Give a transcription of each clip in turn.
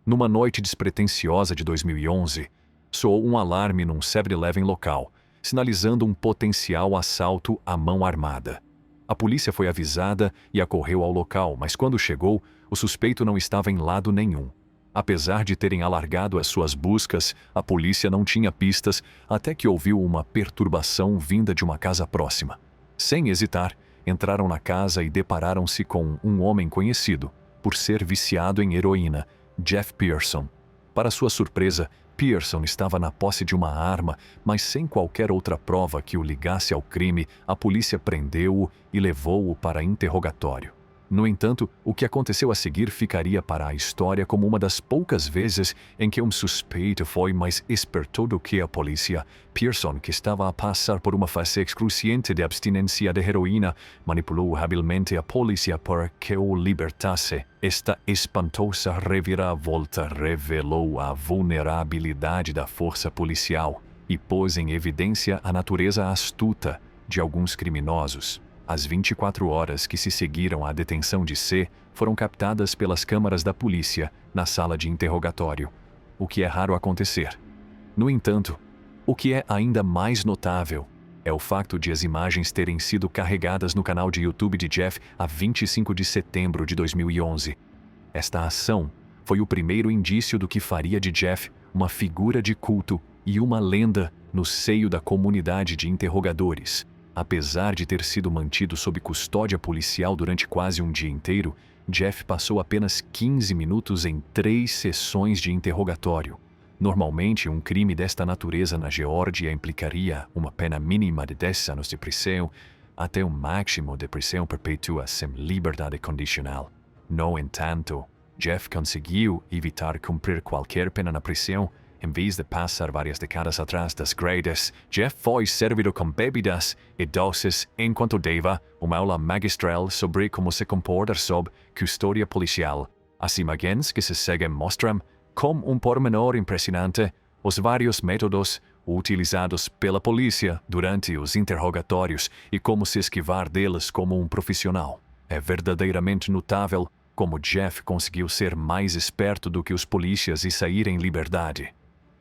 Numa noite despretensiosa de 2011, soou um alarme num 7-Eleven local, sinalizando um potencial assalto à mão armada. A polícia foi avisada e acorreu ao local, mas quando chegou, o suspeito não estava em lado nenhum. Apesar de terem alargado as suas buscas, a polícia não tinha pistas até que ouviu uma perturbação vinda de uma casa próxima. Sem hesitar, entraram na casa e depararam-se com um homem conhecido por ser viciado em heroína, Jeff Pearson. Para sua surpresa, Pearson estava na posse de uma arma, mas sem qualquer outra prova que o ligasse ao crime, a polícia prendeu-o e levou-o para interrogatório. No entanto, o que aconteceu a seguir ficaria para a história como uma das poucas vezes em que um suspeito foi mais esperto do que a polícia. Pearson, que estava a passar por uma fase excruciante de abstinência de heroína, manipulou habilmente a polícia para que o libertasse. Esta espantosa reviravolta revelou a vulnerabilidade da força policial e pôs em evidência a natureza astuta de alguns criminosos. As 24 horas que se seguiram à detenção de C foram captadas pelas câmaras da polícia na sala de interrogatório, o que é raro acontecer. No entanto, o que é ainda mais notável é o fato de as imagens terem sido carregadas no canal de YouTube de Jeff a 25 de setembro de 2011. Esta ação foi o primeiro indício do que faria de Jeff uma figura de culto e uma lenda no seio da comunidade de interrogadores. Apesar de ter sido mantido sob custódia policial durante quase um dia inteiro, Jeff passou apenas 15 minutos em 3 sessões de interrogatório. Normalmente, um crime desta natureza na Geórgia implicaria uma pena mínima de 10 anos de prisão até um máximo de prisão perpétua sem liberdade condicional. No entanto, Jeff conseguiu evitar cumprir qualquer pena na prisão. Em vez de passar várias décadas atrás das grades, Jeff foi servido com bebidas e doces enquanto dava uma aula magistral sobre como se comportar sob custódia policial. As imagens que se seguem mostram, como um pormenor impressionante, os vários métodos utilizados pela polícia durante os interrogatórios e como se esquivar deles como um profissional. É verdadeiramente notável como Jeff conseguiu ser mais esperto do que os polícias e sair em liberdade.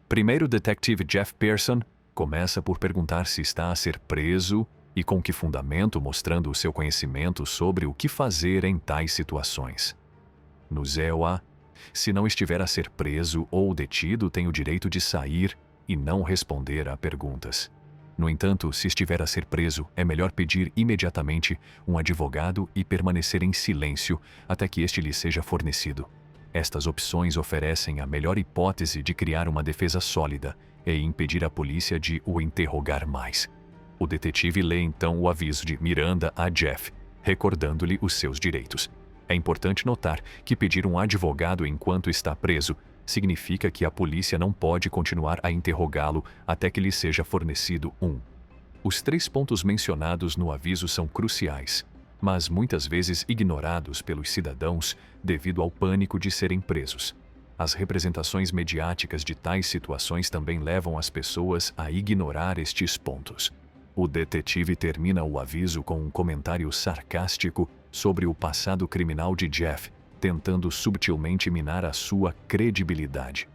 Primeiro, o detetive Jeff Pearson começa por perguntar se está a ser preso e com que fundamento, mostrando o seu conhecimento sobre o que fazer em tais situações. No ZEOA, se não estiver a ser preso ou detido, tem o direito de sair e não responder a perguntas. No entanto, se estiver a ser preso, é melhor pedir imediatamente um advogado e permanecer em silêncio até que este lhe seja fornecido. Estas opções oferecem a melhor hipótese de criar uma defesa sólida e impedir a polícia de o interrogar mais. O detetive lê então o aviso de Miranda a Jeff, recordando-lhe os seus direitos. É importante notar que pedir um advogado enquanto está preso significa que a polícia não pode continuar a interrogá-lo até que lhe seja fornecido um. Os 3 pontos mencionados no aviso são cruciais, mas muitas vezes ignorados pelos cidadãos devido ao pânico de serem presos. As representações mediáticas de tais situações também levam as pessoas a ignorar estes pontos. O detetive termina o aviso com um comentário sarcástico sobre o passado criminal de Jeff, tentando subtilmente minar a sua credibilidade.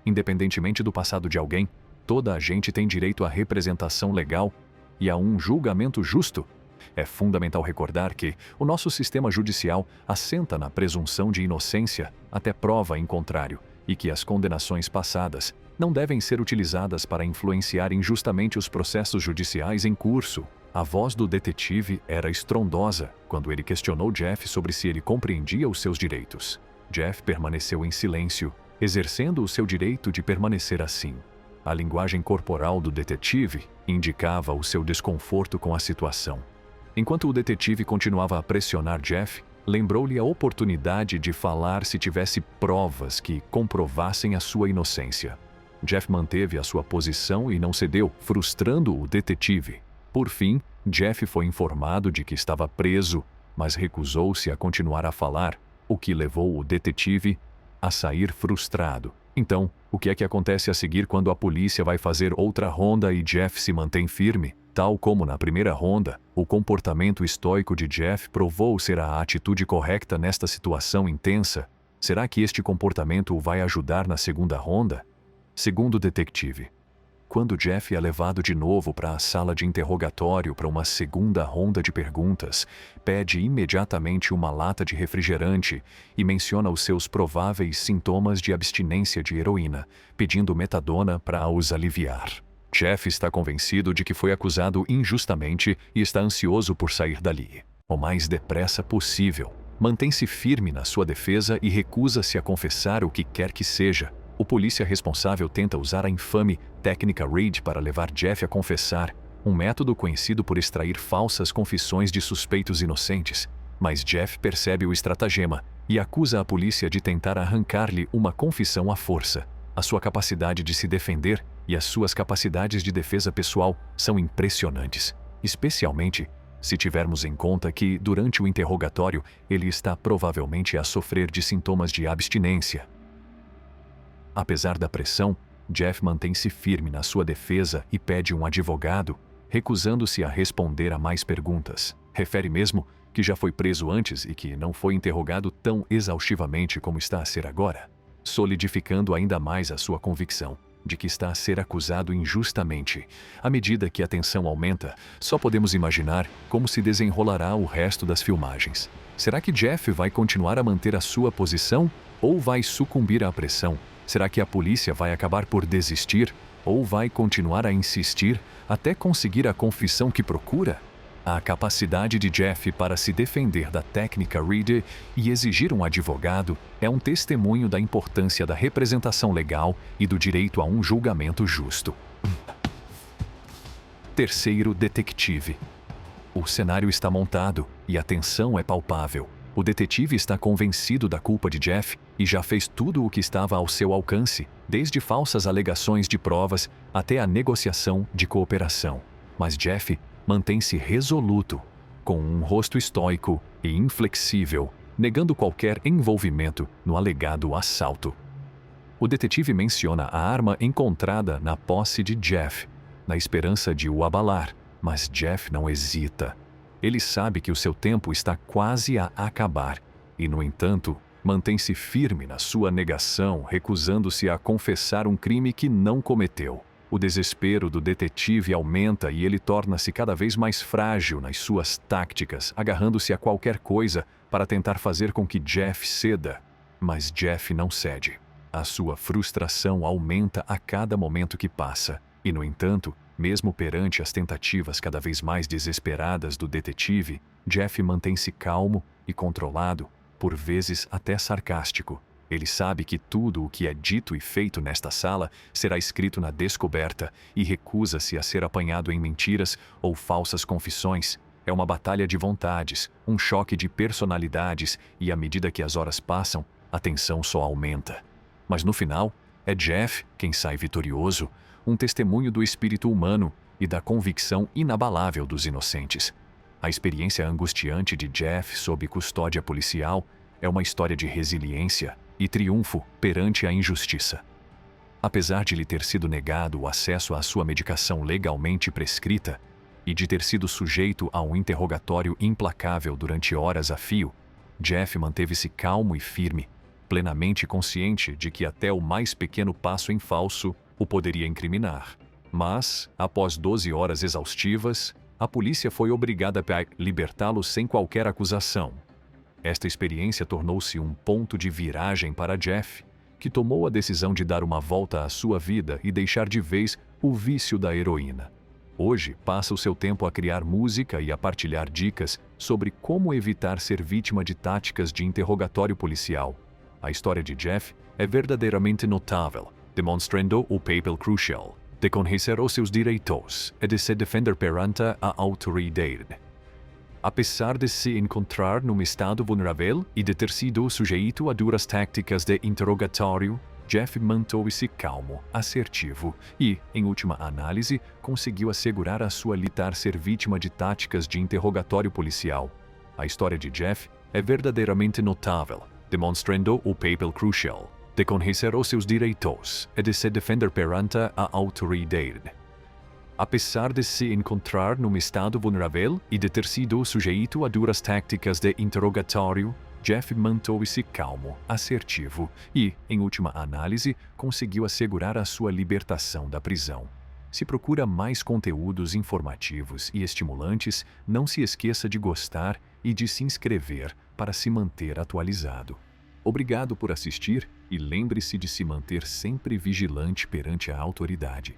Independentemente do passado de alguém, toda a gente tem direito à representação legal e a um julgamento justo. É fundamental recordar que o nosso sistema judicial assenta na presunção de inocência até prova em contrário e que as condenações passadas não devem ser utilizadas para influenciar injustamente os processos judiciais em curso. A voz do detetive era estrondosa quando ele questionou Jeff sobre se ele compreendia os seus direitos. Jeff permaneceu em silêncio, exercendo o seu direito de permanecer assim. A linguagem corporal do detetive indicava o seu desconforto com a situação. Enquanto o detetive continuava a pressionar Jeff, lembrou-lhe a oportunidade de falar se tivesse provas que comprovassem a sua inocência. Jeff manteve a sua posição e não cedeu, frustrando o detetive. Por fim, Jeff foi informado de que estava preso, mas recusou-se a continuar a falar, o que levou o detetive a sair frustrado. Então, o que é que acontece a seguir quando a polícia vai fazer outra ronda e Jeff se mantém firme? Tal como na primeira ronda, o comportamento estoico de Jeff provou ser a atitude correta nesta situação intensa. Será que este comportamento o vai ajudar na segunda ronda? Segundo o detetive, quando Jeff é levado de novo para a sala de interrogatório para uma segunda ronda de perguntas, pede imediatamente uma lata de refrigerante e menciona os seus prováveis sintomas de abstinência de heroína, pedindo metadona para os aliviar. Jeff está convencido de que foi acusado injustamente e está ansioso por sair dali o mais depressa possível. Mantém-se firme na sua defesa e recusa-se a confessar o que quer que seja. O polícia responsável tenta usar a infame técnica Reid para levar Jeff a confessar, um método conhecido por extrair falsas confissões de suspeitos inocentes. Mas Jeff percebe o estratagema e acusa a polícia de tentar arrancar-lhe uma confissão à força. A sua capacidade de se defender e as suas capacidades de defesa pessoal são impressionantes, especialmente se tivermos em conta que, durante o interrogatório, ele está provavelmente a sofrer de sintomas de abstinência. Apesar da pressão, Jeff mantém-se firme na sua defesa e pede um advogado, recusando-se a responder a mais perguntas. Refere mesmo que já foi preso antes e que não foi interrogado tão exaustivamente como está a ser agora, solidificando ainda mais a sua convicção de que está a ser acusado injustamente. À medida que a tensão aumenta, só podemos imaginar como se desenrolará o resto das filmagens. Será que Jeff vai continuar a manter a sua posição ou vai sucumbir à pressão? Será que a polícia vai acabar por desistir ou vai continuar a insistir até conseguir a confissão que procura? A capacidade de Jeff para se defender da técnica Reid e exigir um advogado é um testemunho da importância da representação legal e do direito a um julgamento justo. Terceiro detetive. O cenário está montado e a tensão é palpável. O detetive está convencido da culpa de Jeff e já fez tudo o que estava ao seu alcance, desde falsas alegações de provas até a negociação de cooperação. Mas Jeff mantém-se resoluto, com um rosto estoico e inflexível, negando qualquer envolvimento no alegado assalto. O detetive menciona a arma encontrada na posse de Jeff, na esperança de o abalar, mas Jeff não hesita. Ele sabe que o seu tempo está quase a acabar e, no entanto, mantém-se firme na sua negação, recusando-se a confessar um crime que não cometeu. O desespero do detetive aumenta e ele torna-se cada vez mais frágil nas suas táticas, agarrando-se a qualquer coisa para tentar fazer com que Jeff ceda. Mas Jeff não cede. A sua frustração aumenta a cada momento que passa e, no entanto, mesmo perante as tentativas cada vez mais desesperadas do detetive, Jeff mantém-se calmo e controlado, por vezes até sarcástico. Ele sabe que tudo o que é dito e feito nesta sala será escrito na descoberta e recusa-se a ser apanhado em mentiras ou falsas confissões. É uma batalha de vontades, um choque de personalidades e, à medida que as horas passam, a tensão só aumenta. Mas no final, é Jeff quem sai vitorioso, um testemunho do espírito humano e da convicção inabalável dos inocentes. A experiência angustiante de Jeff sob custódia policial é uma história de resiliência e triunfo perante a injustiça. Apesar de lhe ter sido negado o acesso à sua medicação legalmente prescrita e de ter sido sujeito a um interrogatório implacável durante horas a fio, Jeff manteve-se calmo e firme, plenamente consciente de que até o mais pequeno passo em falso o poderia incriminar. Mas, após 12 horas exaustivas, a polícia foi obrigada a libertá-lo sem qualquer acusação. Esta experiência tornou-se um ponto de viragem para Jeff, que tomou a decisão de dar uma volta à sua vida e deixar de vez o vício da heroína. Hoje, passa o seu tempo a criar música e a partilhar dicas sobre como evitar ser vítima de táticas de interrogatório policial. A história de Jeff é verdadeiramente notável, demonstrando o papel crucial de conhecer os seus direitos e de se defender perante a autoridade. Apesar de se encontrar num estado vulnerável e de ter sido sujeito a duras táticas de interrogatório, Jeff manteve-se calmo, assertivo e, em última análise, conseguiu assegurar a sua evitar ser vítima de táticas de interrogatório policial. A história de Jeff é verdadeiramente notável, demonstrando o papel crucial de conhecer os seus direitos e de se defender perante a autoridade. Apesar de se encontrar num estado vulnerável e de ter sido sujeito a duras táticas de interrogatório, Jeff manteve-se calmo, assertivo e, em última análise, conseguiu assegurar a sua libertação da prisão. Se procura mais conteúdos informativos e estimulantes, não se esqueça de gostar e de se inscrever para se manter atualizado. Obrigado por assistir e lembre-se de se manter sempre vigilante perante a autoridade.